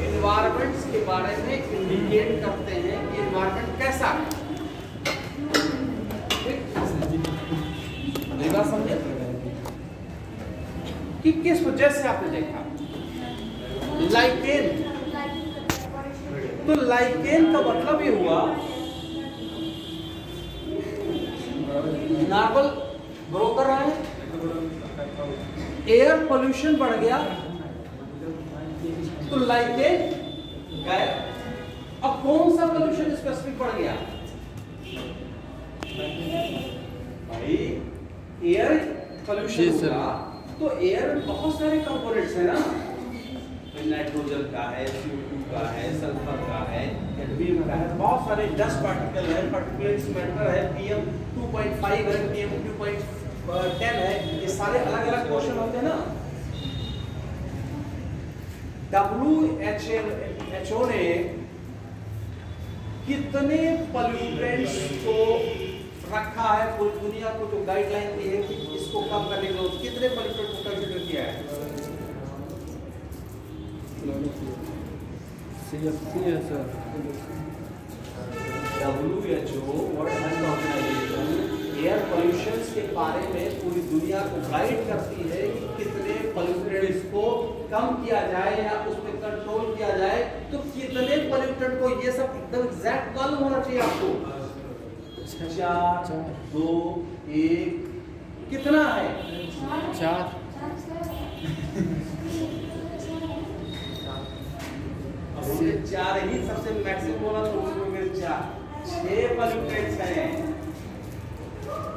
Environments के बारे में इंडिकेट करते हैं कि इन्वायरमेंट कैसा है। समझे कि किस वजह से आपने देखा लाइकेन, तो लाइकेन का मतलब ये हुआ नॉर्मल ग्रो कर रहा है, एयर पोल्यूशन बढ़ गया तो लाइकेन गए। अब कौन सा पोल्यूशन स्पेसिफिक बढ़ गया भाई? एयर पोल्यूशन होगा तो एयर में बहुत सारे कंपोनेंट्स है ना, नाइट्रोजन का है, CO2 का है, सल्फर का है, एडबीएम का है, बहुत सारे डस्ट पार्टिकल है, पार्टिकुलेट मैटर है, PM 2.5 है, PM 2.10 है, ये सारे अलग अलग पोर्शन होते हैं ना। WHO ने कितने पोल्यूटेंट्स को रखा है पूरी दुनिया को, जो गाइडलाइन दी है कि इसको कम करने के लिए कितने पोल्यूटेंट को कंसीडर किया है? WHO World Health Organization air pollution के बारे में पूरी दुनिया को गाइड करती है कि कितने पोल्यूटेंट्स को कम किया जाए या उस पर कंट्रोल किया जाए। तो कितने पोल्यूटेंट को, ये सब एकदम एग्जैक्ट मालूम होना चाहिए आपको। 4 2 1 कितना है? 4 ही सबसे मैक्सिमम बोला तो उसमें मेरे 6 पोल्यूटेंट्स हैं।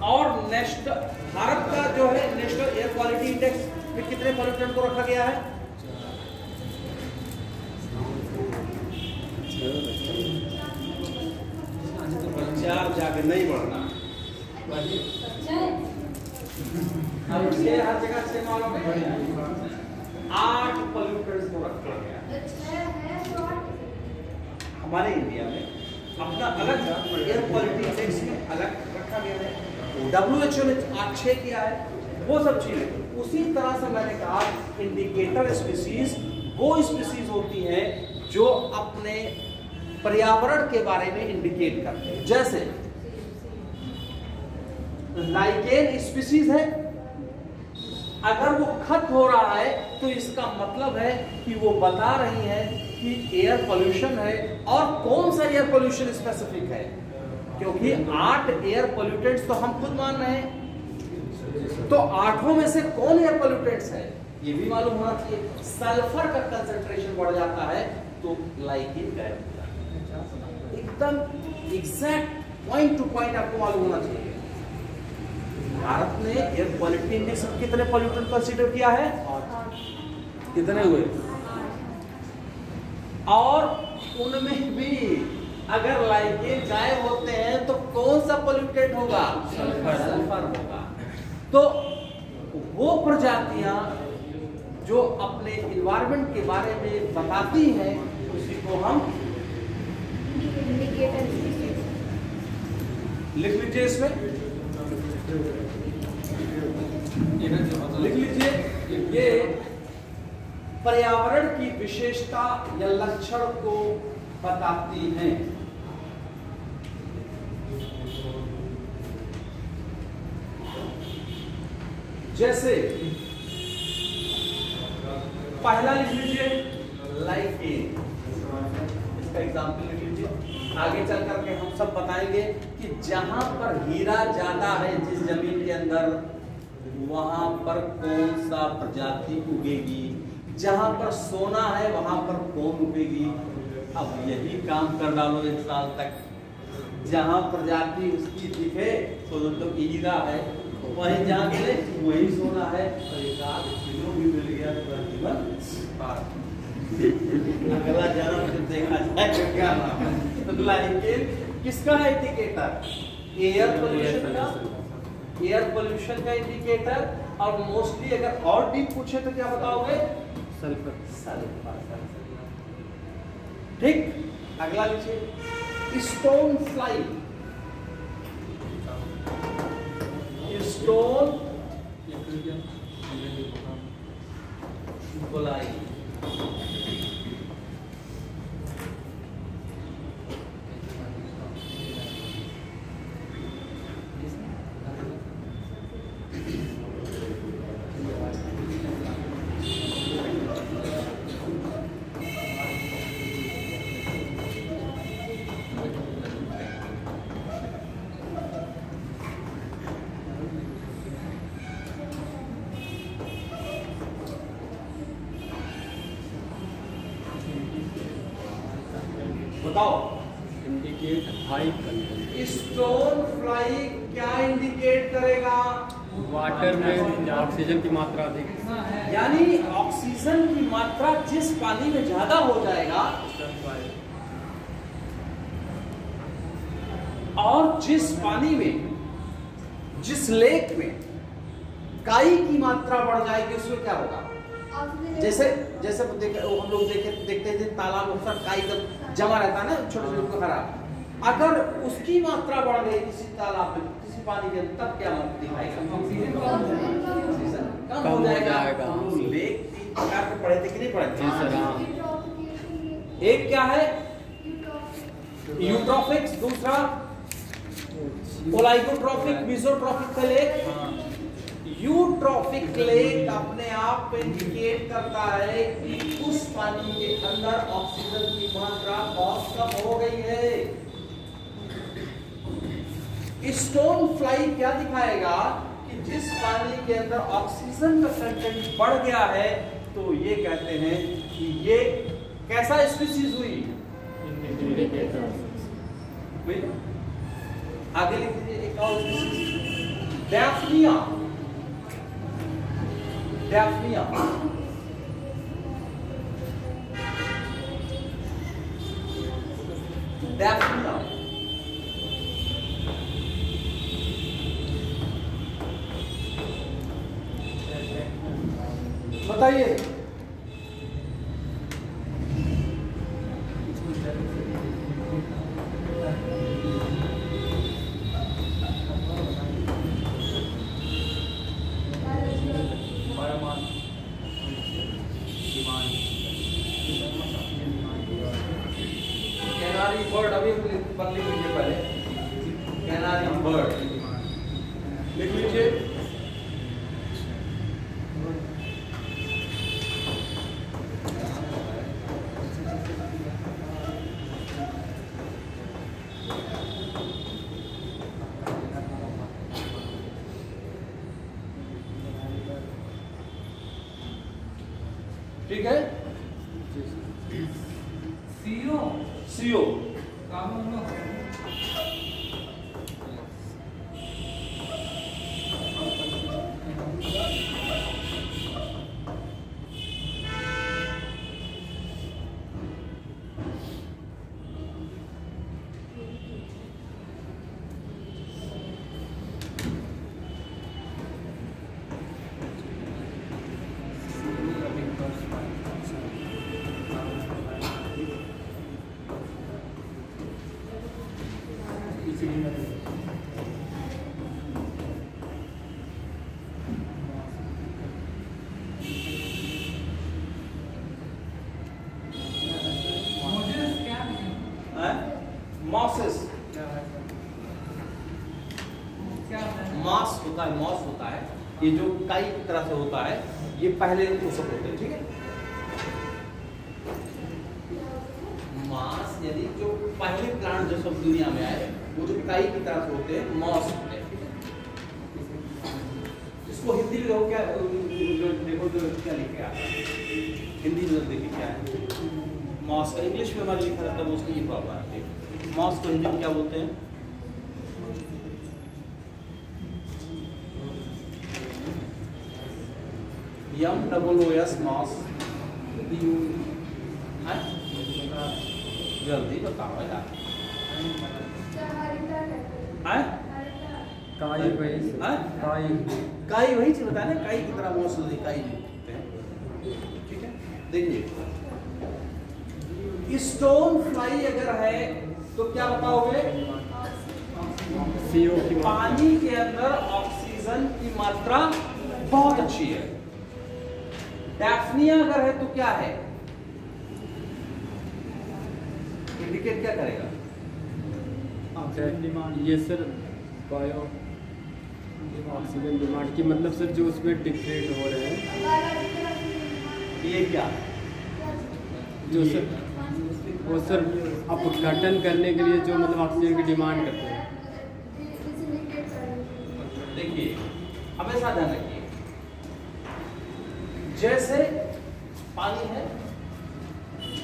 और नेशनल भारत का जो है नेशनल एयर क्वालिटी इंडेक्स में कितने पोल्यूटेंट को रखा गया है? 4 जाके नहीं बढ़ना, अब 6 हर जगह 6 मालूम है। 8 पोल्यूटेंट्स को रखा गया हमारे इंडिया में, अपना अलग एयर क्वालिटी इंडेक्स में अलग रखा गया है। WHO ने 6 किया है, वो सब चीजें। उसी तरह से मैंने कहा इंडिकेटर स्पीसीज वो स्पीसीज होती हैं जो अपने पर्यावरण के बारे में इंडिकेट करते हैं। जैसे लाइकेन स्पीसीज है, अगर वो खत्म हो रहा है तो इसका मतलब है कि वो बता रही है कि एयर पोल्यूशन है। और कौन सा एयर पोल्यूशन स्पेसिफिक है, क्योंकि 8 एयर पोल्यूटेंट्स तो हम खुद मान रहे हैं, तो 8 में से कौन एयर पोल्यूटेंट्स है ये भी मालूम होना चाहिए। सल्फर का कंसंट्रेशन बढ़ जाता है तो लाइकेन गायब हो जाता है। एकदम एग्जैक्ट पॉइंट टू पॉइंट आपको मालूम होना चाहिए। भारत ने एयर क्वालिटी इंडेक्स में कितने पोल्यूटेंट कंसीडर किया है? कितने हुए? और उनमें भी अगर लाइकेन गायब होते हैं तो कौन सा पोल्यूटेंट होगा? सल्फर होगा। तो वो प्रजातियां जो अपने एनवायरनमेंट के बारे में बताती हैं उसी को हम लिख लीजिए, इसमें लिख लीजिए, ये पर्यावरण की विशेषता या लक्षण को बताती हैं। जैसे पहला लिख लीजिए लाइकेन, इसका एग्जाम्पल लिख लीजिए। आगे चल करके हम सब बताएंगे कि जहां पर हीरा ज्यादा है जिस जमीन के अंदर, वहां पर कौन सा प्रजाति उगेगी, जहां पर सोना है वहां पर कौन उगेगी। अब यही काम कर डालो 1 साल तक, जहां प्रजाति उसकी दिखे तो हीरा है, वहीं जहाँ मिले वही सोना है, और 1 किलो भी मिल गया तो जीवन पार। अगला जन्म से देखा जाए क्या नाम है। तो लाइकेन किसका है इंडिकेटर? एयर पोल्यूशन का, एयर पोल्यूशन का इंडिकेटर। और मोस्टली अगर और डीप पूछे तो क्या बताओगे? सल्फर। सल्फर, ठीक। अगला लीजिए, स्टोन फ्लाई। स्टोन फ्लाई, बताओ indicate high content. Stone fly क्या इंडिकेट करेगा? वाटर में ऑक्सीजन की मात्रा अधिक, यानी ऑक्सीजन की मात्रा जिस पानी में ज्यादा हो जाएगा और जिस पानी में, जिस लेक में काई की मात्रा बढ़ जाएगी उसमें क्या होगा? जैसे जैसे हम लोग देखते हैं तालाब में काई एकदम जमा रहता है ना, छोटे छोटे खराब, अगर उसकी मात्रा बढ़ गई किसी तालाब में, किसी पानी के, तब क्या दिखाएगा? कम हो जाएगा। हम लोग लेक 3 प्रकार के पढ़े थे कि नहीं पढ़े थे? एक क्या है? यूट्रॉफिक्स, दूसरा ओलाइगोट्रॉफिक, मेसोट्रॉफिक का लेक। यूट्रॉफिक लेक अपने आप पे इंडिकेट करता है कि उस पानी के अंदर ऑक्सीजन की मात्रा बहुत कम हो गई है। स्टोन फ्लाई क्या दिखाएगा कि जिस पानी के अंदर ऑक्सीजन का कंटेंट बढ़ गया है, तो ये कहते हैं कि ये कैसा स्पीशीज हुई? आगे लिख दीजिए एक और स्पीशीज, डैफ्निया। डैफ्निया डैफ्निया बताइए। कैनारी बर्ड, अभी लिख लीजिए पहले, कैनारी बर्ड लिख लीजिए। ठीक है, सीओ सीओ मॉसेस, मास होता है, मॉस होता है, ये जो काई की तरह से होता है, ये पहले वो सब होते हैं। ठीक है, मास यानी जो पहले प्लांट जो सब दुनिया में आए वो जो काई की तरह से होते हैं, मॉस होते हैं। इसको हिंदी में लोग क्या देखो जो क्या लिखे आता है, हिंदी में देखिए क्या है मॉस का, इंग्लिश में हमारे लिखा रहता है, उसकी ये प्रॉब्लम आती है। मॉस को हिंदी में क्या बोलते हैं? MOOS moss. जल्दी बताओ यार। काई वही चीज बताया ना, काई की तरह मॉस काई होते हैं। ठीक है, देखिए स्टोन फ्लाई अगर है तो क्या बताओगे? CO की पानी के अंदर ऑक्सीजन ऑक्सीजन की मात्रा बहुत अच्छी है। डैफ्निया अगर है तो क्या है, इंडिकेट क्या करेगा? ये सर बायो ऑक्सीजन डिमांड की मतलब सर जो उसमें डिक्रीट हो रहे हैं, ये क्या जो सर वो सर अपघटन करने के लिए जो मतलब ऑक्सीजन की डिमांड करते हैं। देखिए हमेशा ध्यान रखिए, जैसे पानी है,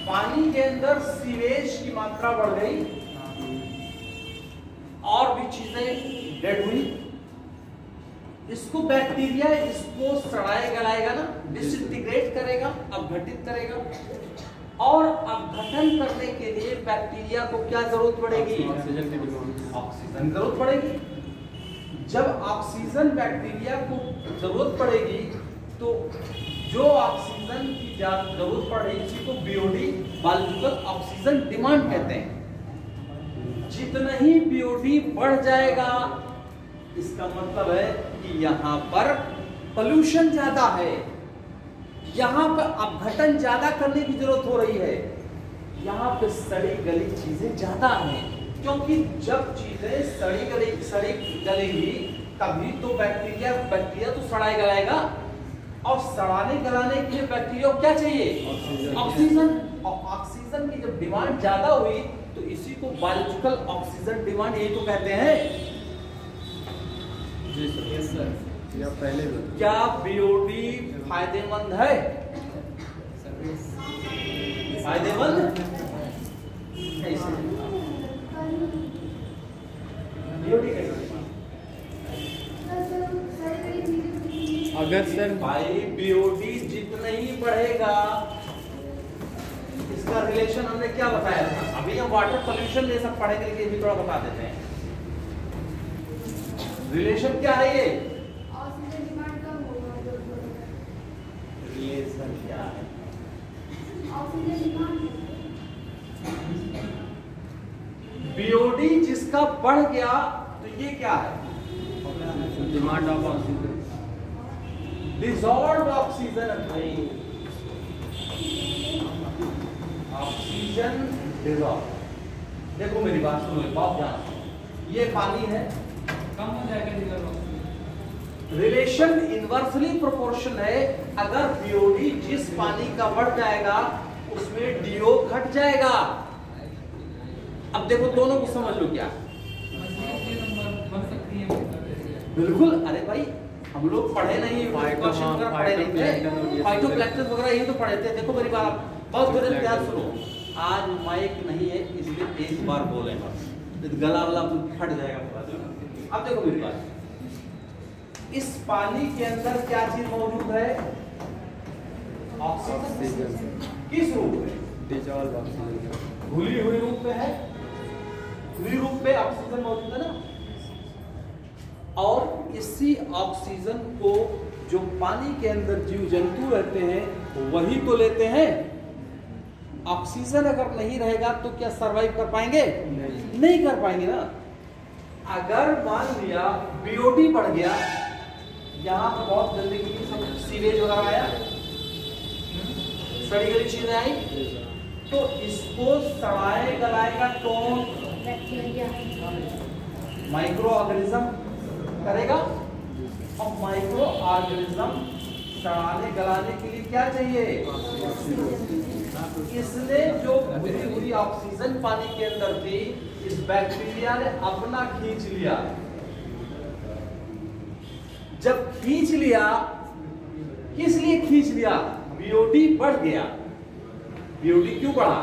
पानी के अंदर सीवेज की मात्रा बढ़ गई और भी चीजें डेड हुई, इसको बैक्टीरिया इसको सड़ाए गलाएगा ना, डिसइंटीग्रेट करेगा, अपघटित करेगा। और अपघटन करने के लिए बैक्टीरिया को क्या जरूरत पड़ेगी? ऑक्सीजन की डिमांड, ऑक्सीजन जरूरत पड़ेगी। जब ऑक्सीजन बैक्टीरिया को जरूरत पड़ेगी तो जो ऑक्सीजन की जरूरत पड़ रही है इसी को बीओडी, बायोलॉजिकल ऑक्सीजन डिमांड कहते हैं। जितना ही बीओडी बढ़ जाएगा इसका मतलब है कि यहां पर पोल्यूशन ज्यादा है, यहां पर अपघटन ज्यादा करने की जरूरत हो रही है, यहां पे सड़ी गली चीजें ज्यादा हैं। क्योंकि जब चीजें सड़ी गलेगी तभी तो बैक्टीरिया तो सड़ाई गलाएगा, और सड़ाने गलाने के लिए बैक्टीरिया को क्या चाहिए? ऑक्सीजन। और ऑक्सीजन की जब डिमांड ज्यादा हुई तो इसी को बायोलॉजिकल ऑक्सीजन डिमांड यही तो कहते हैं। जी सर, यस सर, या पहले क्या बीओडी फायदेमंद है? फायदेमंद कैसे? बीओडी कैसे? अगर सर भाई बीओडी जितना ही बढ़ेगा, इसका रिलेशन हमने क्या बताया था? अभी हम वाटर पोल्यूशन ये सब पढ़ेंगे लेकिन भी थोड़ा बता देते हैं। रिलेशन क्या है ये? ऑक्सीजन डिमांड कम होगा। रिलेशन क्या है? ऑक्सीजन डिमांड बीओडी जिसका बढ़ गया तो ये क्या है? Demand of oxygen, dissolve oxygen. भाई ऑक्सीजन डिसॉल्व, देखो मेरी बात सुनो, बहुत ध्यान। ये पानी है, कम हो जाएगा, रिलेशन इनवर्सली प्रोपोर्शन है। अगर बीओडी जिस पानी का बढ़ जाएगा उसमें डीओ घट जाएगा। अब देखो दोनों को समझ लो क्या? बन सकती है बिल्कुल। अरे भाई हम लोग पढ़े नहीं, फाइटोप्लैंक्टन वगैरह ये तो पढ़े थे। देखो मेरी बात बहुत ध्यान सुनो, आज माइक नहीं है इसलिए एक बार बोले बस, गला वाला फट जाएगा पूरा। अब देखो मेरी बात, इस पानी के अंदर क्या चीज मौजूद है? ऑक्सीजन। किस रूप में? डिसॉल्व ऑक्सीजन, घुली हुई रूप में है, घुली रूप में ऑक्सीजन मौजूद है ना। और इसी ऑक्सीजन को जो पानी के अंदर जीव जंतु रहते हैं वही तो लेते हैं। ऑक्सीजन अगर नहीं रहेगा तो क्या सरवाइव कर पाएंगे? नहीं कर पाएंगे ना। अगर मान लिया बीओडी बढ़ गया, यहाँ पर बहुत गंदगी सब सीवेज वगैरह आया, सड़ी गली चीजें आई, तो इसको सड़ाए गलाएगा कौन? माइक्रो ऑर्गेनिज्म करेगा। और माइक्रो ऑर्गेनिज्म सड़ाने गलाने के लिए क्या चाहिए? इसने जो भरी हुई ऑक्सीजन पानी के अंदर थी, इस बैक्टीरिया ने अपना खींच लिया। जब खींच लिया, किस लिए खींच लिया? बीओडी बढ़ गया। बीओडी क्यों बढ़ा?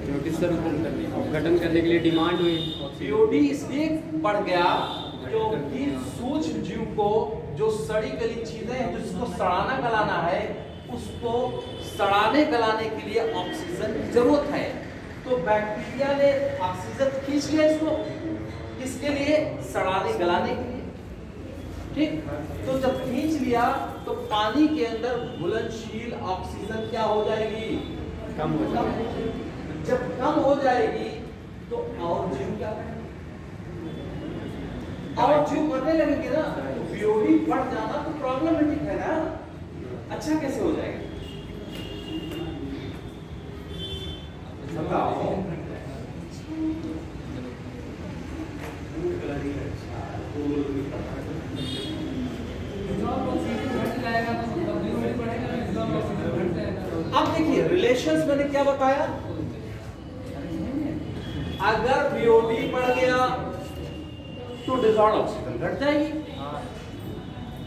क्योंकि सर अपघटन करने के लिए डिमांड हुई। बीओडी इसलिए बढ़ गया क्योंकि सूक्ष्म जीव को जो सड़ी गली चीजें हैं जिसको सड़ाना गलाना है, उसको सड़ाने गलाने के लिए ऑक्सीजन की जरूरत है। तो बैक्टीरिया ने ऑक्सीजन खींच लिया इसको, किसके लिए? सड़ाने गलाने के लिए। ठीक, तो जब खींच लिया तो पानी के अंदर घुलनशील ऑक्सीजन क्या हो जाएगी? कम हो जाएगी। जब कम हो जाएगी तो और जीव क्या करेंगे? और जो बढ़ने लगेंगे ना, बीओडी बढ़ जाना तो प्रॉब्लमेटिक है ना, अच्छा कैसे हो जाएगा? बताओ। अब देखिए रिलेशंस मैंने क्या बताया, अगर बीओडी बढ़ गया तो डिसॉल्व ऑक्सीजन घट जाएगी।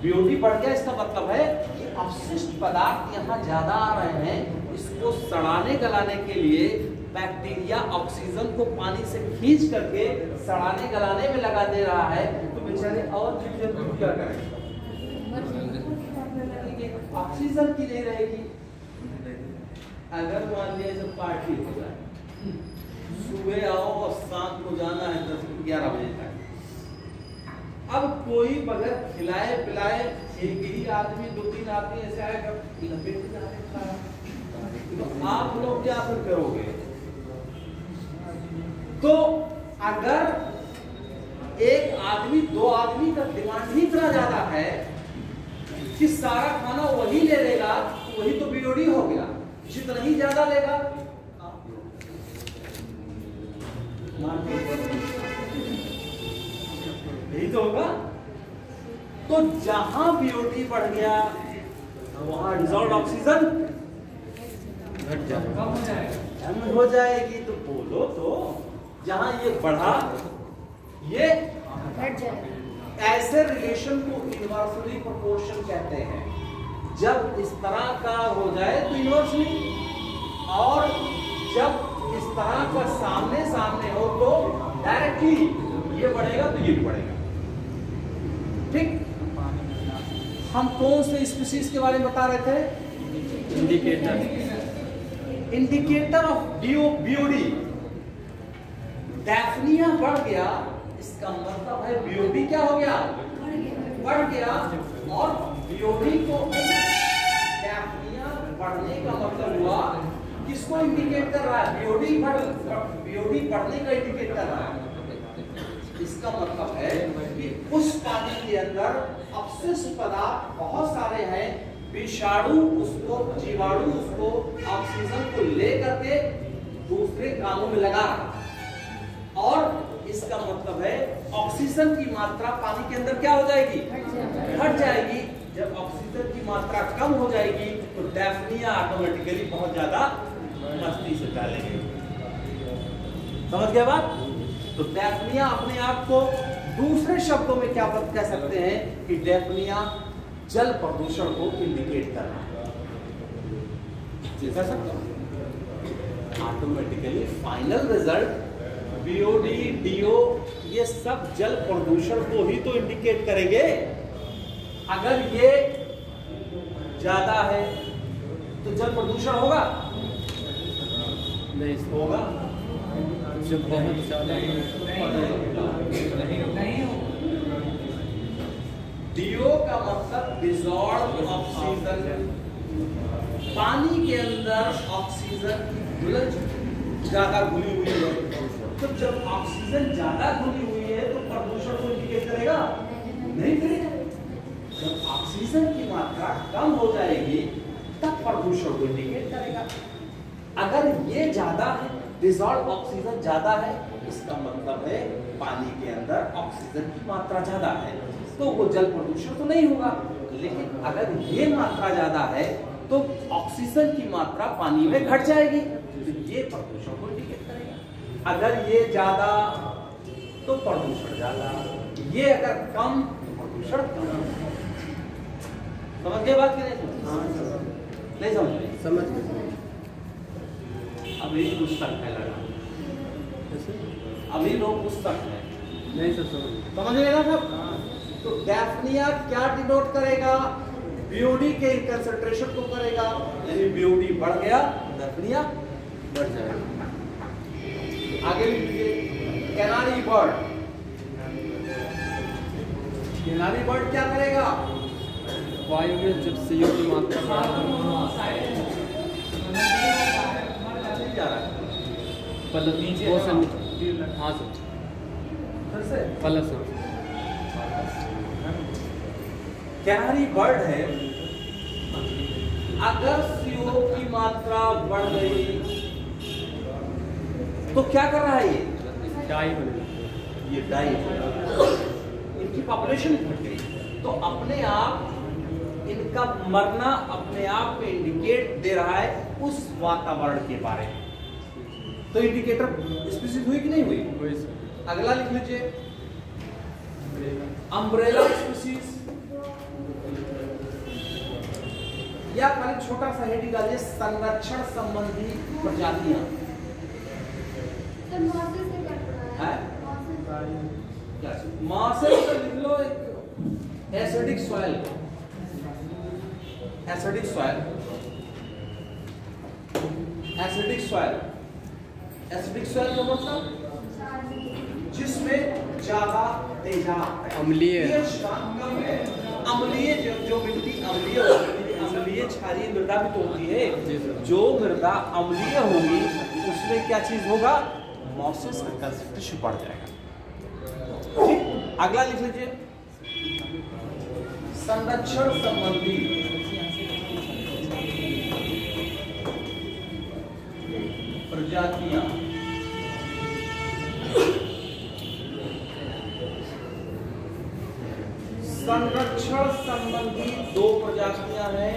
बीओडी बढ़ गया इसका मतलब है कि अवशिष्ट पदार्थ यहाँ ज्यादा आ रहे हैं, इसको सड़ाने गलाने के लिए बैक्टीरिया ऑक्सीजन को पानी से खींच करके सड़ाने गलाने में लगा दे रहा है, तो बेचारे और जीव जंतु क्या करेंगे? ऑक्सीजन की नहीं रहेगी। अगर मान लिया जब पार्टी हो जाए, सुबह आओ और शाम को जाना है 10-11 बजे तक, अब कोई बगैर खिलाए पिलाए एक ही आदमी 2-3 आदमी ऐसे आएगा लपेट जा रहा है, तो आप लोग क्या फिर करोगे? तो अगर एक आदमी 2 आदमी का डिमांड ही इतना ज्यादा है कि सारा खाना वही ले लेगा, तो वही तो बीओडी हो गया। जितना ही ज्यादा लेगा यही तो होगा। तो जहां बीओडी बढ़ गया वहां डिसॉल्व्ड ऑक्सीजन कम हो जाएगी। तो बोलो तो जहां ये बढ़ा ये घट जाएगा। ऐसे रिलेशन को इनवर्सली प्रोपोर्शन कहते हैं। जब इस तरह का हो जाए तो इनवर्सली, और जब इस तरह का सामने सामने हो तो डायरेक्टली ये बढ़ेगा तो ये भी बढ़ेगा। ठीक, हम कौन से स्पीशीज के बारे में बता रहे थे? Indicator of BOD. डैफनिया बढ़ गया, इसका मतलब है बीओडी क्या हो गया? बढ़ गया। और बीओडी को डैफनिया बढ़ने का मतलब हुआ, किसको इंडिकेट कर रहा है? बीओडी बढ़ने का इंडिकेट कर रहा है। इसका मतलब है कि उस पानी के अंदर अपशिष्ट पदार्थ बहुत सारे हैं, विषाणु उसको, जीवाणु उसको ऑक्सीजन को ले करके दूसरे कामों में लगा रहा है। और इसका मतलब है ऑक्सीजन की मात्रा पानी के अंदर क्या हो जाएगी? घट जाएगी। जब ऑक्सीजन की मात्रा कम हो जाएगी तो डैफनिया ऑटोमेटिकली बहुत ज्यादा मस्ती से डालेंगे। समझ गया बात? तो डैफनिया अपने आप को दूसरे शब्दों में क्या कह सकते हैं कि डैफनिया जल प्रदूषण को इंडिकेट कर रहा है। कह सकते हैं automatically final result BOD, DO, ये सब जल प्रदूषण को ही तो इंडिकेट करेंगे। अगर ये ज्यादा है तो जल प्रदूषण होगा? नहीं होगा। जब बहुत ज्यादा डीओ का मतलब डिसॉल्व्ड ऑक्सीजन। पानी के अंदर ऑक्सीजन की घुलनशीलता ज्यादा घुली हुई है, तो जब ऑक्सीजन ज्यादा घुली हुई है तो प्रदूषण को इंडिकेट करेगा? नहीं करेगा। जब ऑक्सीजन की मात्रा कम हो जाएगी तब प्रदूषण को इंडिकेट करेगा। अगर ये ज्यादा है, डिसॉल्व ऑक्सीजन ज्यादा है, इसका मतलब है पानी के अंदर ऑक्सीजन की मात्रा ज्यादा है, तो वो जल प्रदूषण तो नहीं होगा। लेकिन अगर ये मात्रा ज्यादा है तो ऑक्सीजन की मात्रा पानी में घट जाएगी, तो ये प्रदूषण को इंडिकेट करेगा। अगर ये ज्यादा तो प्रदूषण ज्यादा, ये अगर कम तो प्रदूषण कम। समझ गए बात की नहीं समझ? समझ गए। अभी पुस्तक है लगा, अभी लोग पुस्तक है नहीं सर समझ लेना सब। तो डैफनिया क्या डिनोट करेगा? बीओडी के कंसंट्रेशन को करेगा, यानी बीओडी बढ़ गया, डैफनिया बढ़ जाएगा। आगे लिखिए कैनारी बर्ड। कैनारी बर्ड क्या करेगा? वायु में जब CO की मात्रा जा रहा है हाँ सर फिर से फलस कैनरी बर्ड है, अगर CO की मात्रा बढ़ गई तो क्या कर रहा है डाई बनेगा, ये डाई, इनकी पॉपुलेशन घट गई तो अपने आप इनका मरना अपने आप में इंडिकेट दे रहा है उस वातावरण के बारे में। तो इंडिकेटर स्पीशीज हुई कि नहीं हुई? वही सर। अगला लिख लीजिए, अम्ब्रेला स्पीशीज, या पहले छोटा सा हेडिंग डालिए, संरक्षण संबंधी प्रजातियां। सर मॉसेस से क्या पढ़ा है? मॉसेस। मॉसेस लिख लो, एक acidic soil, acidic soil, acidic soil, acidic soil का मतलब जिसमें ज्यादा तेजाब है, अम्लीय, pH का कम है, अम्लीय, जो मिट्टी अम्लीय होती है, अम्लीय क्षारीय मृदा भी तो होती है, जो मृदा अम्लीय होगी उसमें क्या चीज होगा? मॉसेस का कंसंट्रेशन बढ़ जाएगा। ठीक, अगला लिख लीजिए, संरक्षण संबंधी प्रजातियां। संरक्षण संबंधी दो प्रजातियां हैं,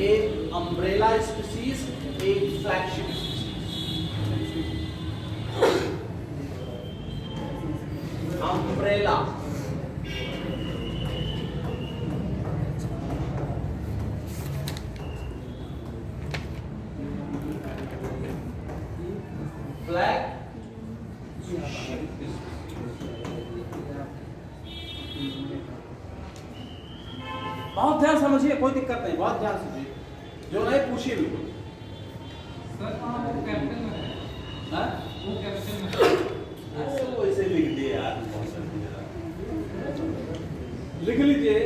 एक अम्ब्रेला स्पीशीज, एक फ्लैगशिप स्पीशीज। अम्ब्रेला फ्लैग, बहुत ध्यान समझिए, कोई दिक्कत नहीं, बहुत ध्यान समझिए, जो नहीं पूछिए बिल्कुल। सर वो कैपिटल में है, हाँ? वो कैपिटल में है। वो इसे लिख दिए यार, लिख लीजिए,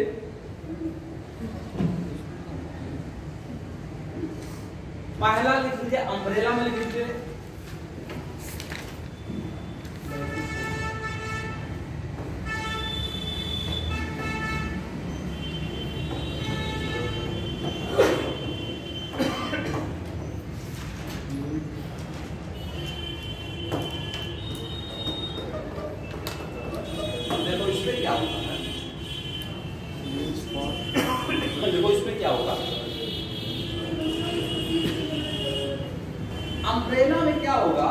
पहला लिख लीजिए, अम्ब्रेला में लिख लीजिए, देखो इसमें क्या होगा, देखो इसमें क्या होगा, अम्ब्रेला में क्या होगा,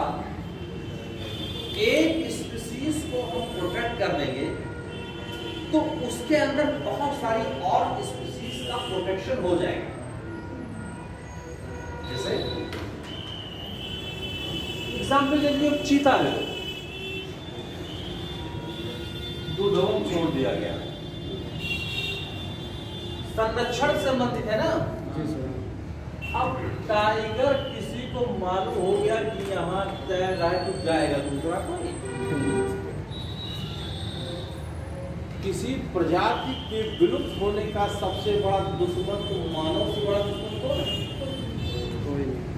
एक स्पीशीज को हम प्रोटेक्ट कर देंगे तो उसके अंदर बहुत सारी और स्पीशीज का प्रोटेक्शन हो जाएगा। जैसे एग्जाम्पल के लिए चीता ले लो, दूधों छोड़ दिया गया, संरक्षण संबंधित है ना। जी सर। अब टाइगर किसी को मालूम हो गया कि यहाँ तैर रहा है तो जाएगा दूसरा कोई, किसी प्रजाति के विलुप्त होने का सबसे बड़ा दुश्मन तो मानव से बड़ा दुश्मन कौन है?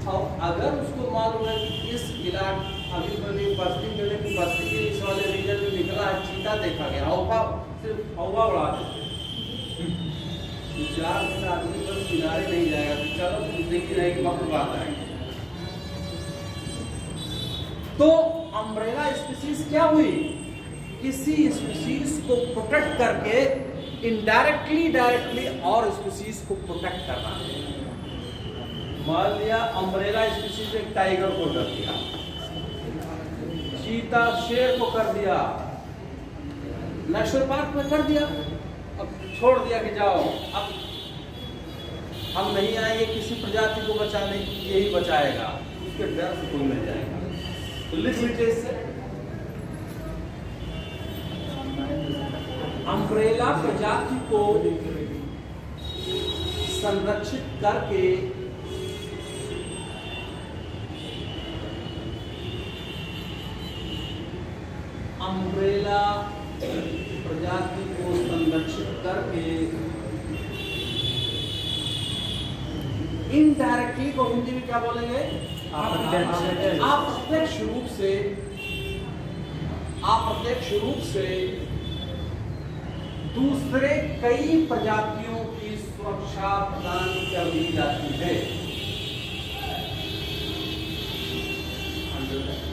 और अगर उसको मालूम है कि इस इलाके अभी बड़ी बस्ती मिले कि बस्ती के इस वाले रीजन में निकला है, चीता देखा गया, हवा सिर्फ हवा उड़ा दे, 4 दिन आदमी बस किनारे नहीं जाएगा तो चलो देखी रहेगी, वक्त बात आएगी। तो अम्ब्रेला स्पीशीज क्या हुई? किसी स्पीशीज को प्रोटेक्ट करके इनडायरेक्टली डायरेक्टली और स्पीशीज को प्रोटेक्ट करना है। मान लिया अम्ब्रेला स्पीशीज एक टाइगर को कर दिया, चीता शेर को कर दिया, नेशनल पार्क में कर दिया, अब छोड़ दिया कि जाओ अब हम नहीं आएंगे किसी प्रजाति को बचाने, यही बचाएगा, उसके डर से कोई मिल जाएगा। तो लिख लीजिए इससे, अम्ब्रेला प्रजाति को संरक्षित करके अम्ब्रेला प्रजाति को संरक्षित करके इनडायरेक्टली को हिंदी में क्या बोलेंगे? अप्रत्यक्ष रूप से दूसरे कई प्रजातियों की सुरक्षा प्रदान कर दी जाती है।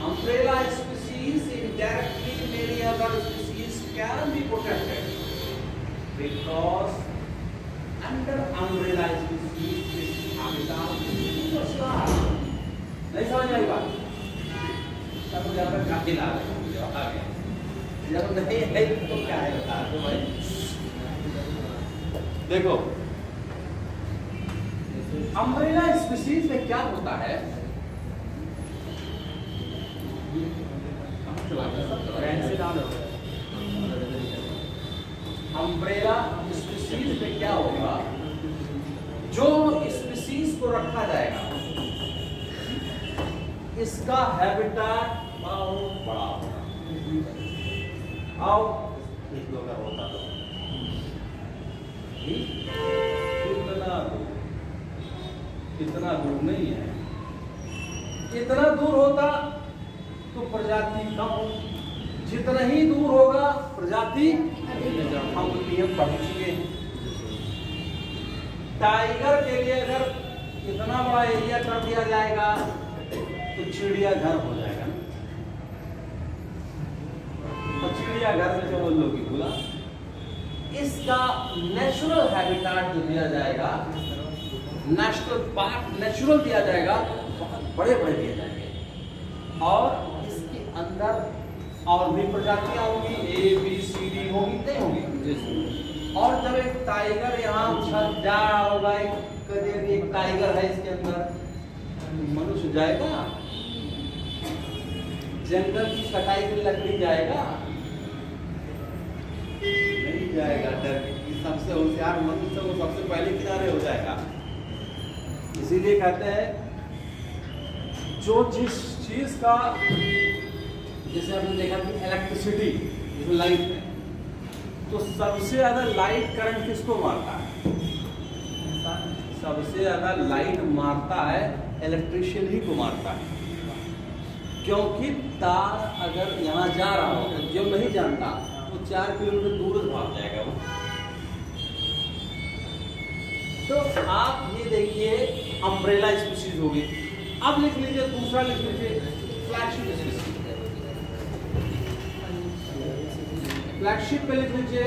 Umbrella species indirectly many other species can be protected because under umbrella species this habitat is large. नहीं समझ आई बात? सब यहाँ पर काफी लाल है, आ गया। जब नहीं है तो क्या है बता दो भाई। देखो, अम्ब्रेला स्पीशीज में क्या होता है? अम्ब्रेला स्पीशीज में क्या होगा? जो स्पीशीज को रखा जाएगा इसका हैबिटेट बहुत बड़ा होगा। आओ एक दो का होता तो इतना दूर नहीं है। इतना दूर होता तो प्रजाति कम हो, जितना ही दूर होगा प्रजाति हम नियम पढ़ चुके हैं। टाइगर के लिए अगर इतना बड़ा एरिया कर दिया जाएगा तो चिड़ियाघर हो जाएगा ना। तो चिड़ियाघर में जो लोग बोला इसका नेचुरल हैबिटेट जो दिया जाएगा, नेशनल पार्क नेचुरल दिया जाएगा, बहुत बड़े बड़े दिए जाएंगे और इसके अंदर और भी प्रजातियां होंगी, ए बी सी डी होंगी, नहीं होंगी। और जब एक टाइगर यहाँ छत जा रहा होगा, एक टाइगर है इसके अंदर, मनुष्य जाएगा? जंगल की कटाई की लकड़ी जाएगा? नहीं जाएगा। डर की सबसे होशियार मनुष्य वो सबसे पहले किनारे हो जाएगा। इसीलिए कहते हैं जो जिस चीज का, जैसे हमने देखा कि इलेक्ट्रिसिटी, जिसमें लाइट है, तो सबसे ज्यादा लाइट करंट किसको मारता है? सबसे ज्यादा लाइट मारता है इलेक्ट्रिशियन ही को मारता है, क्योंकि तार अगर यहाँ जा रहा हो तो जो नहीं जानता वो 4 किलोमीटर दूर भाग जाएगा वो। तो आप ये देखिए अम्ब्रेला स्पीशीज होगी। अब लिख लीजिए, दूसरा लिख लीजिए फ्लैगशिप स्पीशीज। फ्लैगशिप पे लिख लीजिए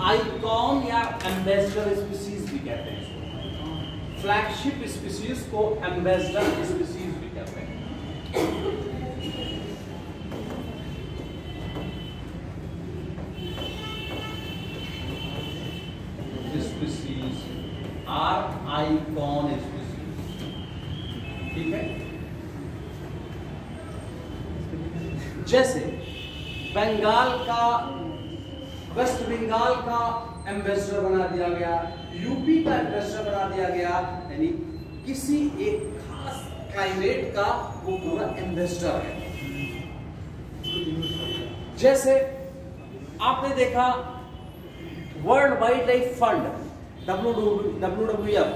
आइकॉन या एम्बेसडर स्पीशीज भी कहते हैं इसको। फ्लैगशिप स्पीशीज को एम्बेसडर स्पीशीज भी कहते हैं। स्पीशीज आर आइकॉन स्पीशीज, ठीक है। जैसे बंगाल का, वेस्ट बंगाल का एम्बेसडर बना दिया गया, यूपी का एम्बेसडर बना दिया गया, यानी किसी एक खास क्लाइमेट का वो पूरा एम्बेसडर है। जैसे आपने देखा world wide life fund WWF,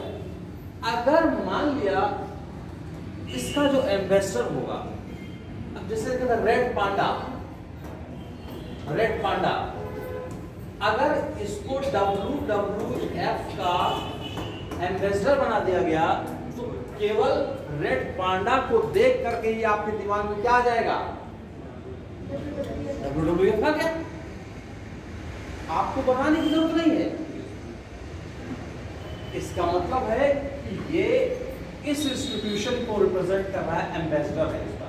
अगर मान लिया इसका जो एम्बेसडर होगा, अब जैसे कहते रेड पांडा, अगर इसको WWF का एम्बेसडर बना दिया गया तो केवल रेड पांडा को देख करके ही आपके दिमाग में क्या आ जाएगा? WWF का क्या? आपको बताने की जरूरत नहीं है। इसका मतलब है कि ये इस इंस्टीट्यूशन को रिप्रेजेंट कर रहा है, एम्बेसडर है इसका।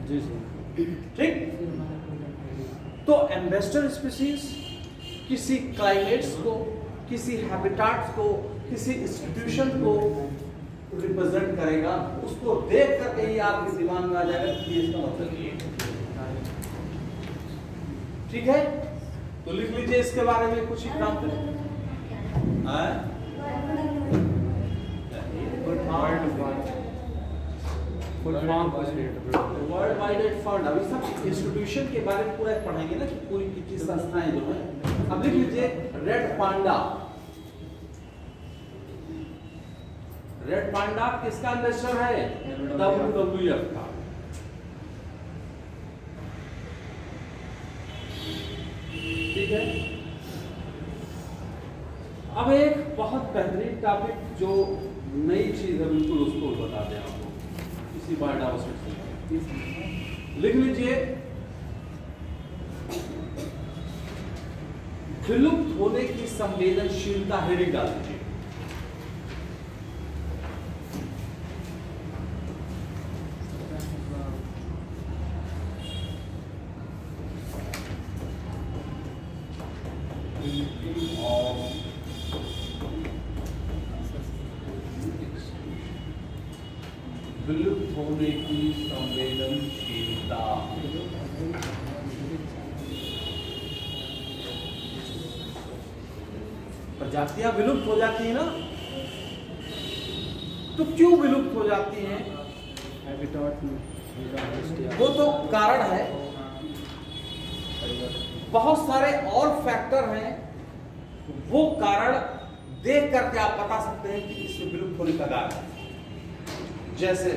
जी सर, ठीक। तो एम्बेसडर स्पीशीज किसी क्लाइमेट्स को, किसी हैबिटेट्स को, किसी इंस्टीट्यूशन को रिप्रेजेंट करेगा, उसको देख करके ही आपके दिमाग में आ जाएगा कि इसका मतलब ये है। ठीक है, तो लिख लीजिए इसके बारे में कुछ एग्जांपल। वर्ल्ड वाइड फंड, अभी सब इंस्टीट्यूशन के बारे में पूरा पढ़ाएंगे ना, कि पूरी कितनी संस्थाएं जो है। अब लिख लीजिए रेड पांडा। रेड पांडा किसका एंबेसडर है? WWF का। ठीक है। अब एक बहुत बेहतरीन टॉपिक जो नई चीज है बिल्कुल उसको बता दें आपको, इसी बायोडायवर्सिटी से लिख लीजिए। विलुप्त होने की संवेदनशीलता हेडिंग डाल दीजिए। विलुप्त होने की संवेदनशीलता। प्रजातियां विलुप्त हो जाती है ना, तो क्यों विलुप्त हो जाती हैं? वो तो कारण है, बहुत सारे और फैक्टर हैं। वो कारण देख करके आप बता सकते हैं कि इसमें विलुप्त होने का कारण है। जैसे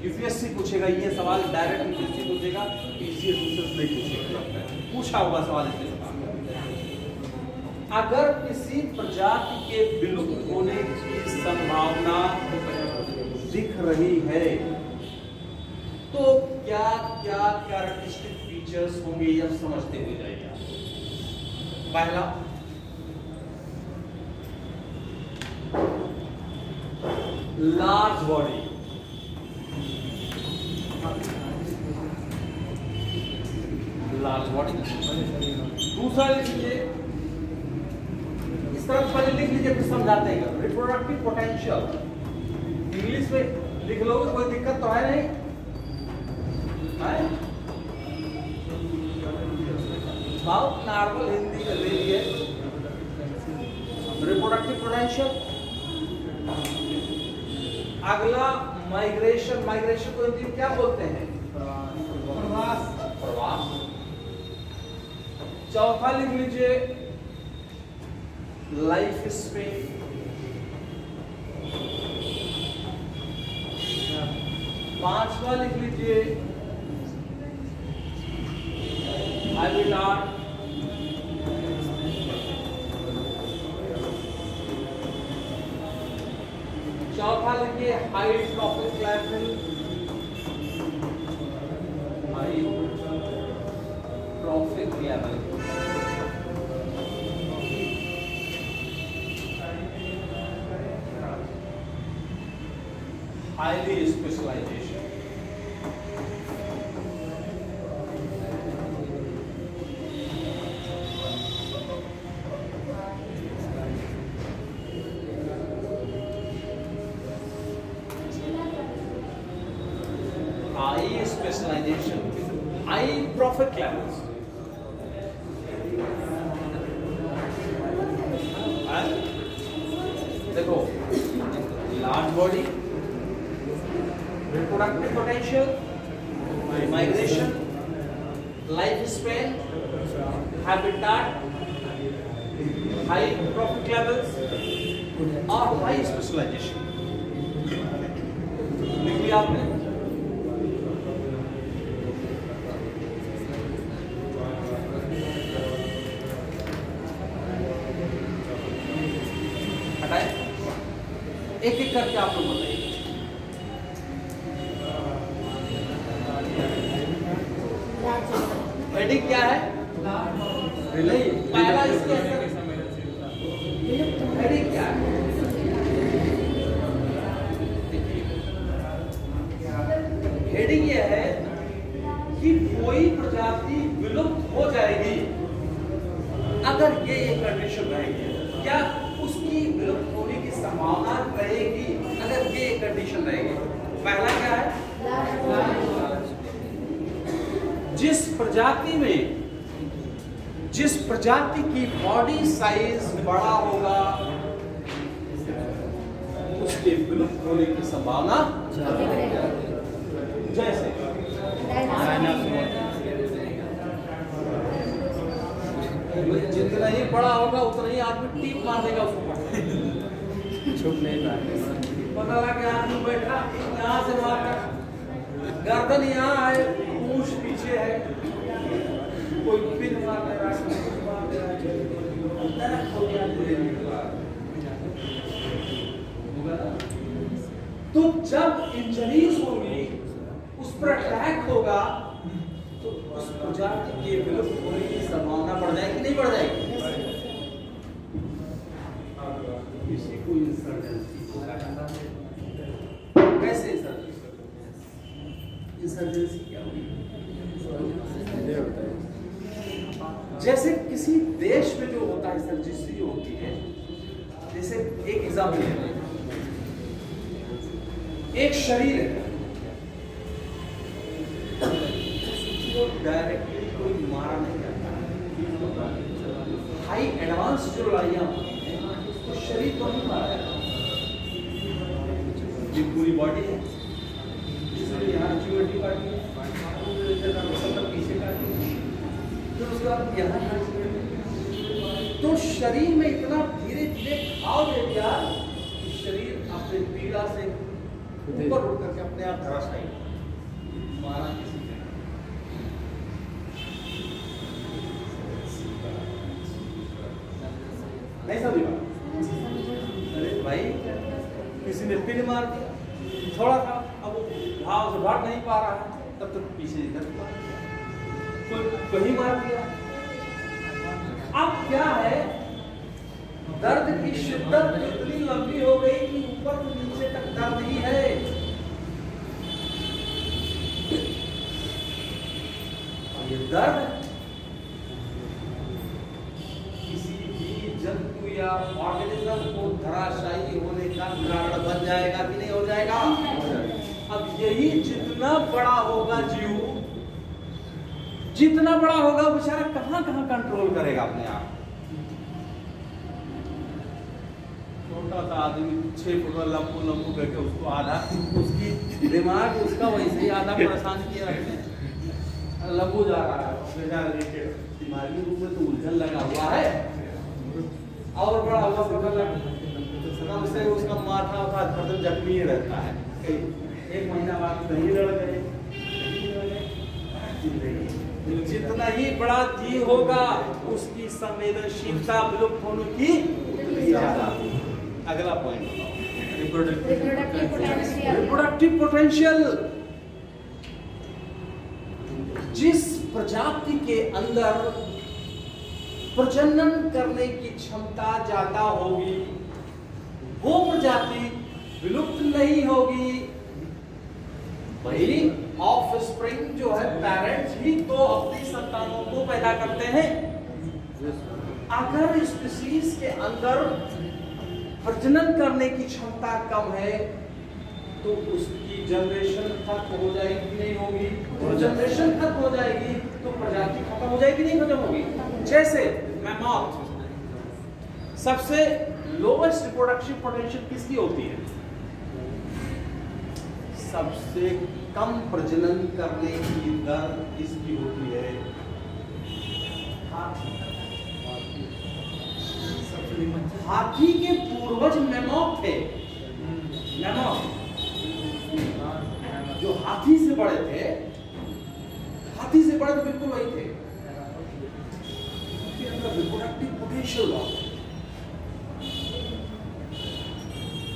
यूपीएससी पूछेगा ये सवाल, डायरेक्ट यूपीएससी पूछेगा, पीसीएस नहीं पूछेगा, पूछा होगा सवाल इसके बाद। अगर किसी प्रजाति के विलुप्त होने की संभावना दिख रही है तो क्या क्या कैरेक्टरिस्टिक फीचर्स होंगे, यह समझते हुए जाइए। पहला, लार्ज बॉडी। Large body. दूसरा लिख लीजिए, इस तरफ पहले लिख लीजिए फिर समझाते हैं। रिप्रोडक्टिव पोटेंशियल इंग्लिश में लिख लोगे, कोई दिक्कत तो है नहीं? बहुत नॉर्मल हिंदी में ले लिए। Reproductive potential. अगला माइग्रेशन। माइग्रेशन को हिंदी में क्या बोलते हैं? प्रवास। प्रवास। चौथा लिख लीजिए, लाइफ स्पेन। पांचवा लिख लीजिए, हैबिटाट। चौथा लिखिए, high trophic level. High trophic level. highly specialization. High specialization, high profit levels. देखो, large body, reproductive potential, migration, lifespan, habitat, high profit levels और high specialization। लिख लिया आपने? हटाए? एक एक करके आप लोग बताइए। हेडिंग क्या है? नहीं, पहला इसके हेडिंग क्या है? हेडिंग ये है कि कोई प्रजाति विलुप्त हो जाएगी अगर ये कंडीशन रहेगी। क्या उसकी विलुप्त होने की संभावना रहेगी अगर ये कंडीशन रहेगी? पहला क्या है? जिस प्रजाति की बॉडी साइज बड़ा होगा उसके विलुप्त होने की संभावना जैसे जितना ही बड़ा होगा उतना ही आदमी टीप मार देगा उसको। छुप नहीं पाएगा। पता लगा कि आदमी बैठा यहाँ से मारकर गर्दन यहाँ है, पूंछ पीछे है, कोई पिन मार दे रहा है, तो जब इंजरीज होगी, उस पर अटैक होगा, तो उस प्रजाति के विलुप्त होने की संभावना बढ़ जाएगी नहीं बढ़ जाएगी? इसी को इंसर्जेंसी कैसे इंसर्जेंसी क्या होगी? जैसे किसी देश में जो होता है इंसर्जेंसी होती है, जैसे एक एग्जाम्पल है, एक शरीर है, डायरेक्टली कोई मारा नहीं जाता, हाई एडवांस जो लड़ाइयां होती हैं तो शरीर को नहीं मारा जाता, ये पूरी बॉडी है, इसलिए यहाँ चुवटी काटी है, पीछे काटी है, फिर उसके बाद यहाँ तो शरीर में इतना धीरे धीरे घाव दे दिया कि शरीर अपने पीड़ा से ऊपर उठ करके अपने आप धराशायी मारा किसी ने नहीं समझी बात? अरे भाई किसी ने पिन मार दिया, थोड़ा था, अब वो घाव से भाग नहीं पा रहा है, तब तक पीछे इधर कोई कहीं मार दिया। अब क्या है, दर्द की शिद्दत इतनी लंबी हो गई कि ऊपर से नीचे तक दर्द ही है। ये दर्द किसी भी जंतु या ऑर्गेनिज्म को धराशायी होने का कारण बन जाएगा कि नहीं हो जाएगा? अब यही जितना बड़ा होगा जीव, जितना बड़ा होगा बेचारा कहां कहां कंट्रोल करेगा अपने आप। छोटा सा आदमी 6 फुट का लंबू लंबू करके उसको आधा, उसकी दिमाग उसका वैसे ही आधा परेशान किए रखते हैं, लंबू जा रहा है बेचारा, दिमागी रूप में तो उलझन लगा हुआ है, और बड़ा हुआ कम से उसका माथा उठा खत्म जख्मी रहता है, एक महीना बाद कहीं लड़ गए। जितना ही बड़ा जीव होगा उसकी संवेदनशीलता विलुप्त होने की ज्यादा। अगला पॉइंट रिप्रोडक्टिव पोटेंशियल। जिस प्रजाति के अंदर प्रजनन करने की क्षमता ज्यादा होगी वो प्रजाति विलुप्त नहीं होगी। वही ऑफ स्प्रिंग जो है, पेरेंट्स ही तो अपनी संतानों को पैदा करते हैं। अगर स्पीशीज के अंदर प्रजनन करने की क्षमता कम है तो उसकी जनरेशन खत्म हो जाएगी नहीं होगी? तो जनरेशन खत्म हो जाएगी तो प्रजाति खत्म हो जाएगी नहीं खत्म होगी? जैसे मैमथ, सबसे लोएस्ट रिप्रोडक्टिव पोटेंशियल किसकी होती है? सबसे कम प्रजनन करने की दर किसकी होती है? हाथी के पूर्वज मैमथ थे। मैमथ जो हाथी से बड़े थे, हाथी से बड़े तो बिल्कुल वही थे, रिप्रोडक्टिव पोटेंशियल हुआ।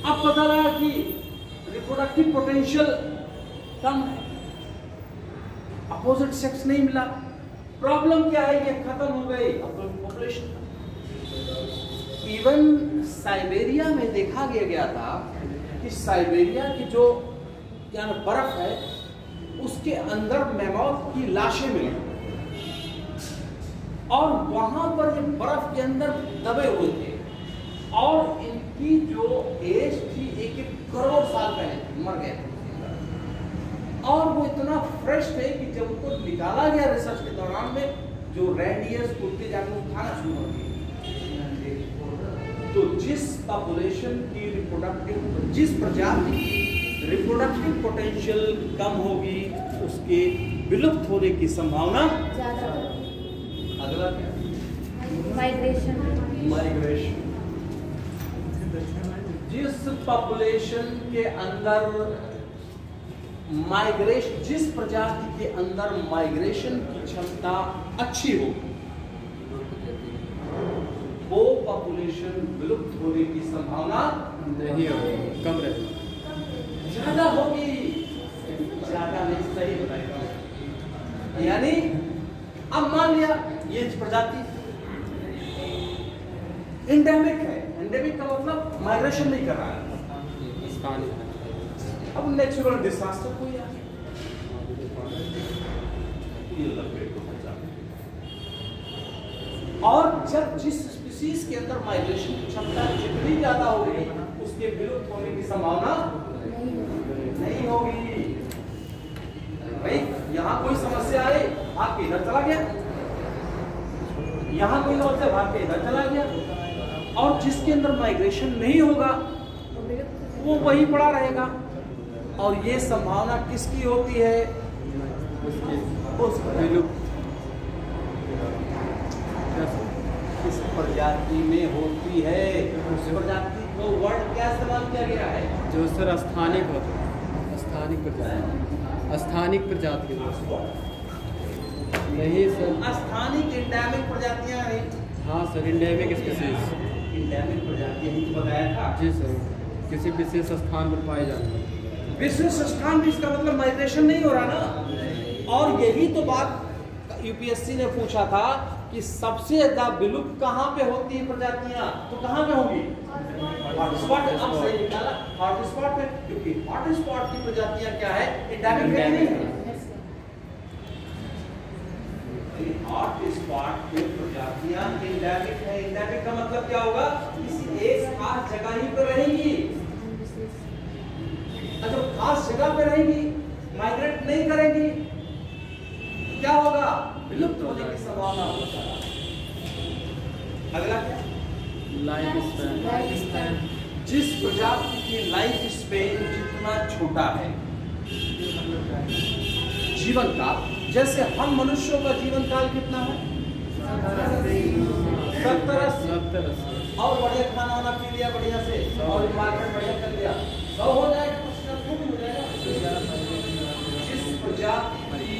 अब पता लगा कि रिप्रोडक्टिव पोटेंशियल कम है, अपोजिट सेक्स नहीं मिला। प्रॉब्लम क्या है कि खत्म हो गई अब पॉपुलेशन। इवन साइबेरिया में देखा गया था कि साइबेरिया की जो क्या बर्फ है उसके अंदर मैमथ की लाशें मिली और वहां पर ये बर्फ के अंदर दबे हुए थे और इनकी जो एज थी 1-1 करोड़ साल पहले मर गए थे और वो इतना फ्रेश थे कि जब उनको निकाला गया रिसर्च के दौरान में जो रेडियस कुत्ते जाकर वो खाना शुरू हो गए। तो जिस पॉपुलेशन की जिस प्रजाति की रिप्रोडक्टिव पोटेंशियल कम होगी उसके विलुप्त होने की संभावना ज्यादा। अगला क्या? माइग्रेशन। जिस जिस पॉपुलेशन के अंदर माइग्रेशन, जिस प्रजाति के अंदर माइग्रेशन की क्षमता अच्छी हो, वो पॉपुलेशन विलुप्त होने की संभावना नहीं होगी, कम रहेगी। ज्यादा होगी, ज्यादा नहीं, सही बताएगा। यानी अब मान लिया ये प्रजाति एंडेमिक है, एंडेमिक का मतलब माइग्रेशन नहीं कर रहा है, स्थानीय। अब नेचुरल डिजास्टर कोई आ गया, और जब जिस स्पीसीज के अंदर माइग्रेशन की क्षमता जितनी ज्यादा होगी, उसके विलुप्त होने की संभावना नहीं होगी। भाई यहाँ कोई समस्या आई, भाग के इधर चला गया, यहाँ कोई समस्या, भाग के इधर चला गया, और जिसके अंदर माइग्रेशन नहीं होगा वो वहीं पड़ा रहेगा। और ये संभावना किसकी होती है? इस प्रजाति में होती है। उस प्रजाति को वर्ड क्या इस्तेमाल किया गया है? जो सर स्थानिक होता है, स्थानिक प्रजाति, स्थानिक प्रजाति नहीं सर, स्थानिक एंडेमिक प्रजातियां हैं। हाँ सर, इंडेमिक स्पीसीज, एंडेमिक प्रजातियां ही तो बताया था। जी सर, किसी विशेष स्थान पर पाए जाते हैं। विशेष स्थान भी, इसका मतलब माइग्रेशन नहीं हो रहा ना। और यही तो बात यूपीएससी ने पूछा था कि सबसे ज्यादा विलुप्त कहाँ पे होती है प्रजातियां, तो कहाँ पे होगी? हॉटस्पॉट। अब सही निकाला, हॉटस्पॉट पे, क्योंकि हॉटस्पॉट की प्रजातियां क्या है? एंडेमिक है नहीं है। हॉटस्पॉट की प्रजातियां एंडेमिक है। एंडेमिक का मतलब क्या होगा? किसी एक खास जगह ही पर रहेंगी। अगर खास जगह पे रहेंगी, माइग्रेट नहीं करेंगी, क्या होगा? विलुप्त होने की संभावना होता है। अगला क्या? Life span. जिस प्रजाति की लाइफ स्पेन जितना छोटा है, जीवन काल, जैसे हम मनुष्यों का जीवन काल कितना है? 70-80। और बढ़िया खाना वाना पी लिया बढ़िया से, और इन्वायरमेंट बढ़िया कर लिया, 100 हो जाएगा, हो जाएगा। जिस प्रजाति की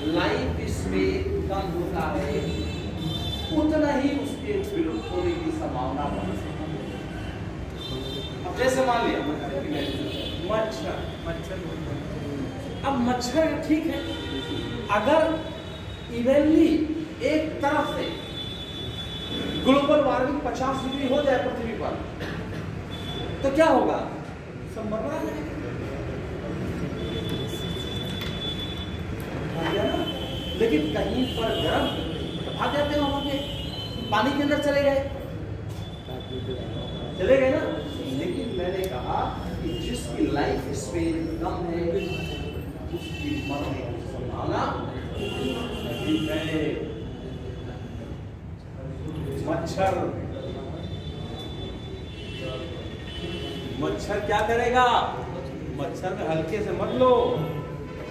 लाइफ स्पेन कम होता है, उतना ही उसके विलुप्त होने की संभावना बढ़ती है। अब जैसे मान लिया मच्छर, अब मच्छर ठीक है, अगर इवेंटली एक तरफ से ग्लोबल वार्मिंग 50 डिग्री हो जाए पृथ्वी पर, तो क्या होगा? सब मर रहा है। लेकिन कहीं पर गर्म, तो भाग जाते हैं वहां पे, पानी के अंदर चले गए ना। लेकिन मैंने कहा कि जिसकी लाइफ स्पेन कम है, उसकी मरने की संभावना है। मच्छर क्या करेगा? मच्छर में हल्के से मत लो,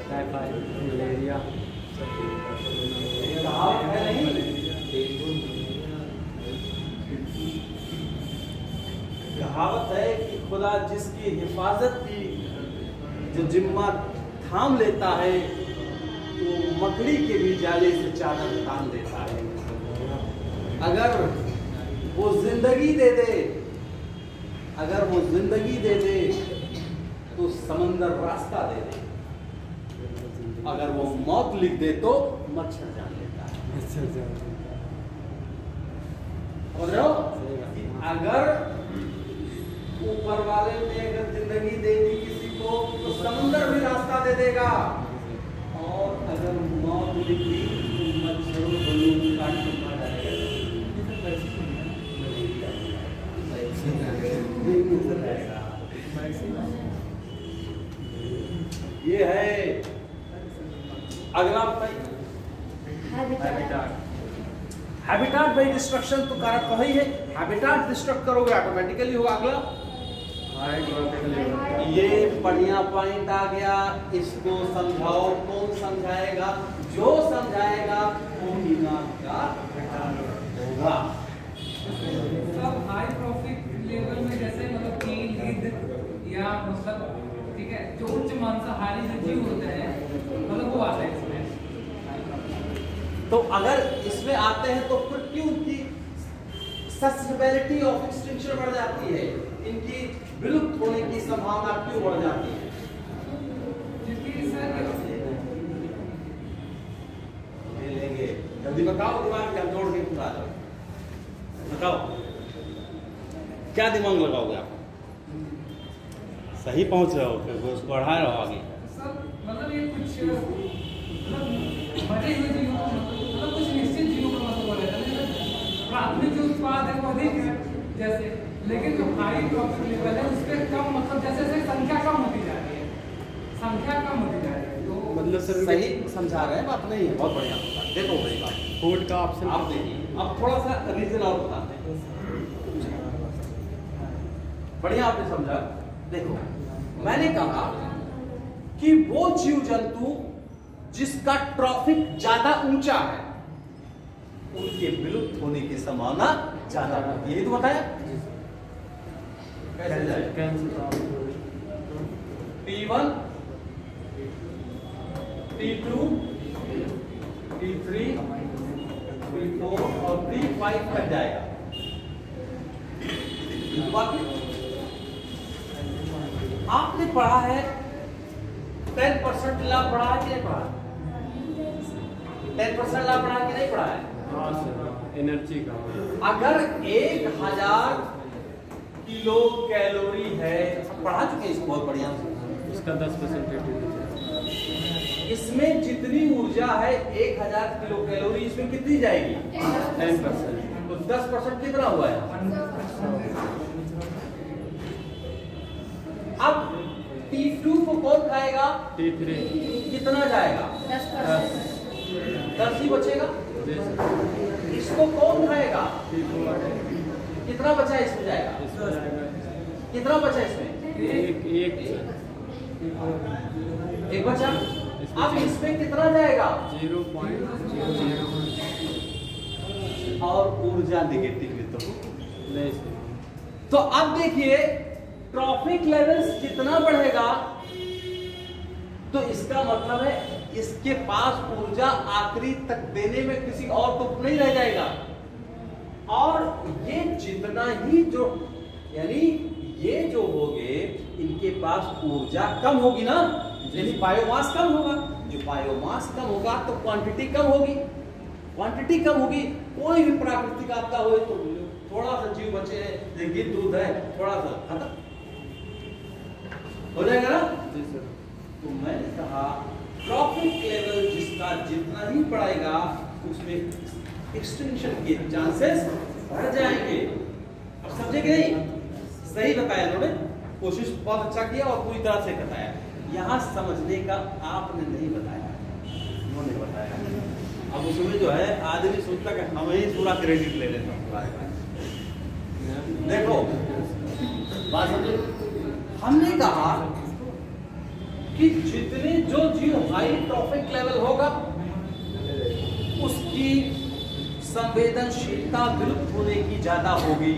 मलेरिया है नहीं। कहावत है कि खुदा जिसकी हिफाजत की जो जिम्मा थाम लेता है, तो मकड़ी के भी जाले से चादर तान देता है। अगर वो जिंदगी दे दे, अगर वो जिंदगी दे दे, तो समंदर रास्ता दे दे। अगर वो मौत लिख दे तो मच्छर जान लेता है। समझ रहे हो? अगर ऊपर वाले ने अगर जिंदगी दे दी किसी को, तो समुद्र भी रास्ता दे देगा। और अगर मौत लिख दी तो मच्छरों बलून काट के मार जाएगा। ये है। अगला हैबिटाट बाई डिस्ट्रक्शन, तो कारक तो ही है। हैबिटाट डिस्ट्रक्ट करोगे ऑटोमेटिकली होगा। अगला ये बढ़िया पॉइंट आ गया, इसको समझाओ। कौन समझाएगा? जो समझाएगा वो इनाम का होगा। सब हाई प्रॉफिट लेवल में, जैसे मतलब कील, गिद्ध, या मतलब ठीक है जो उच्च मांसाहारी जो जीव होते हैं मतलब वो आते हैं इसमें। तो अगर इसमें आते हैं तो फिर क्यों उनकी सस्टेनेबिलिटी ऑफ एक्सटिंक्शन बढ़ जाती है, इनकी विलुप्त होने की संभावना क्यों बढ़ जाती है? क्योंकि सर ले लेंगे जल्दी बताओ, दिमाग क्या जोड़ के पूरा जाओ, बताओ क्या दिमाग लगाओगे आप? सही पहुंच रहे हो फिर उसको बढ़ा रहे हो आगे। सर मतलब ये कुछ मतलब बटे हुए जीवों का मतलब कुछ निश्चित जीवों का मतलब बोला जाता है, प्राथमिक जो उत्पाद है वो अधिक है जैसे, लेकिन जो हाई ट्रॉफिक लेवल है उस पर कम मतलब जैसे जैसे संख्या कम होती जा रही है, संख्या कम होती जा रही है। तो मतलब सर सही समझा रहे हैं, बात नहीं है, बहुत बढ़िया होता। देखो मेरी बात, कोड का ऑप्शन आप देखिए, अब थोड़ा सा रीजन और बताते हैं। बढ़िया आपने समझा। देखो मैंने कहा कि वो जीव जंतु जिसका ट्रॉफिक ज्यादा ऊंचा है उनके विलुप्त होने की संभावना ज्यादा होती है, यही तो बताया। कैसे जाए? T1, T2, T3, T4 और T5 तक जाएगा। आपने पढ़ा है 10% लाभ बढ़ा है कि नहीं पढ़ा? 10% लाभ बढ़ा कि नहीं पढ़ा है? हाँ सर, एनर्जी का। अगर 1000 किलो कैलोरी है, पढ़ा चुके हैं इसको बहुत बढ़िया से, उसका 10% इसमें जितनी ऊर्जा है 1000 किलो कैलोरी, इसमें कितनी जाएगी? 10%। तो 10% कितना हुआ है? अब T2 को कौन खाएगा? T3 कितना जाएगा? 10 ही बचेगा। इसको कौन खाएगा? T4 कितना बचा है इसमें जाएगा? कितना बचा इसमें? एक बचा। अब इसमें कितना जाएगा? 0.00 और ऊर्जा निगेटिव है नहीं सर। तो अब देखिए ट्रॉफिक लेवल्स जितना बढ़ेगा तो इसका मतलब है इसके पास ऊर्जा आखिरी तक देने में किसी और को नहीं रह जाएगा। और ये जितना ही जो यानी ये जो होंगे इनके पास ऊर्जा कम होगी ना, यानी बायोमास कम होगा। जो बायोमास कम होगा तो क्वांटिटी कम होगी, क्वांटिटी कम होगी। कोई भी प्राकृतिक आपदा हो तो थोड़ा सा जीव बचे हैं, देखिए दूध है थोड़ा सा खत्म हो जाएगा ना। जी सर। तो मैंने कहा ट्रॉफिक लेवल जिसका जितना ही बढ़ेगा उसमें एक्सटिंक्शन के चांसेस बढ़ जाएंगे। अब समझे कि नहीं? सही बताया इन्होंने, कोशिश बहुत अच्छा किया और पूरी तरह से बताया। यहाँ समझने का आपने नहीं बताया, उन्होंने बताया। अब उसमें जो है आदमी सोचता कि हम ही पूरा क्रेडिट ले लेते हैं। देखो बात समझे, हमने कहा कि जितने जो जीव हाई ट्रॉफिक लेवल होगा उसकी संवेदनशीलता विलुप्त होने की ज्यादा होगी।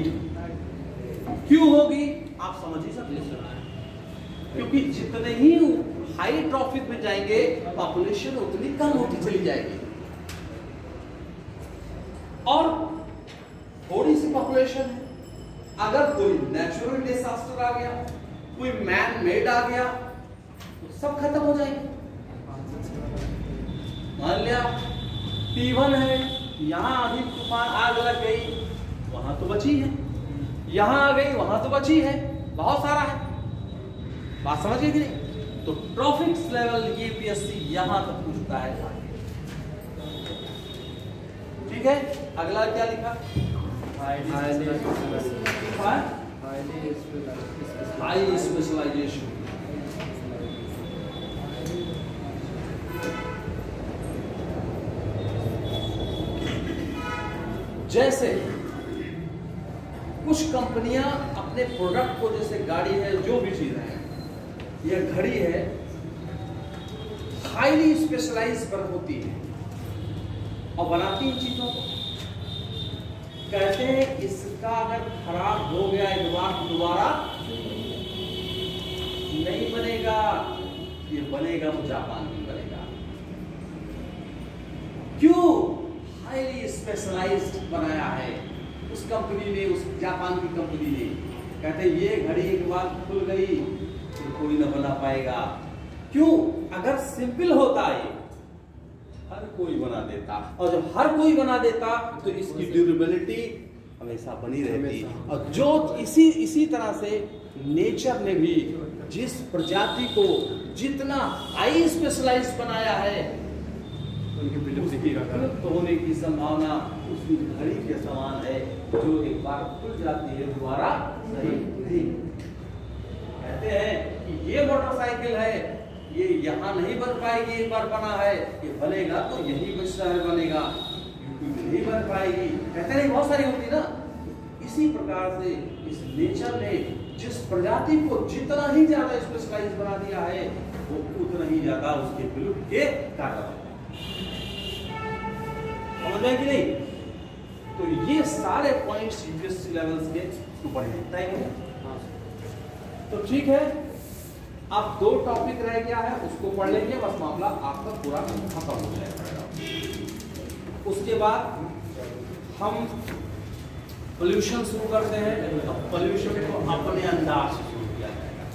क्यों होगी आप समझ ही सकते हैं, क्योंकि जितने ही हाई ट्रॉफिक में जाएंगे पॉपुलेशन उतनी कम होती चली जाएगी। और थोड़ी सी पॉपुलेशन है, अगर कोई नेचुरल डिजास्टर आ गया, कोई मैन मेड आ गया तो सब खत्म हो जाएंगे। मान लिया T1 है, यहां आधी तूफान आग लग गई, वहां तो बची है, यहां आ गई वहां तो बची है, बहुत सारा है। बात समझ गई कि नहीं? तो ट्रॉफिक लेवल ये PSC यहां तक पूछता है। ठीक है, अगला क्या लिखा? High specialization. जैसे कुछ कंपनियां अपने प्रोडक्ट को, जैसे गाड़ी है, जो भी चीज है या घड़ी है, हाईली स्पेशलाइज पर होती है और बनाती इन चीजों को। कहते हैं इसका अगर खराब हो गया एक बार दोबारा नहीं बनेगा, ये बनेगा वो जापान में बनेगा। क्यों? हाईली स्पेशलाइज्ड बनाया है उस कंपनी ने, उस जापान की कंपनी ने। कहते ये घड़ी एक बार खुल गई तो कोई ना बना पाएगा। क्यों? अगर सिंपल होता है हर कोई बना देता, और जब हर कोई बना देता तो इसकी ड्यूरेबिलिटी हमेशा बनी रहती। और जो इसी तरह से नेचर ने भी जिस प्रजाति को जितना हाई स्पेशलाइज बनाया है, उनकी विलुप्त होने की संभावना उस घड़ी के समान है, जो एक बार खुल जाती है दोबारा नहीं। कहते हैं कि ये मोटरसाइकिल है, ये यहाँ नहीं बन पाएगी, एक बार बना है, ये बनेगा तो यही शहर बनेगा, नहीं बन पाएगी। कहते हैं बहुत सारी होती ना। इसी प्रकार से इस नेचर ने जिस प्रजाति को जितना ही ज्यादा स्पेशलाइज बना दिया है, वो उतना ही ज्यादा उसके विलुप्त के कारण समझ में कि नहीं। तो ये सारे पॉइंट्स यूपीएससी लेवल्स के ऊपर है। तो ठीक है, अब 2 टॉपिक रह गया है, उसको पढ़ लेंगे, बस मामला आपका पूरा खत्म हो जाएगा। उसके बाद हम पोल्यूशन शुरू करते हैं। पोल्यूशन को अपने अंदाज से शुरू किया जाएगा।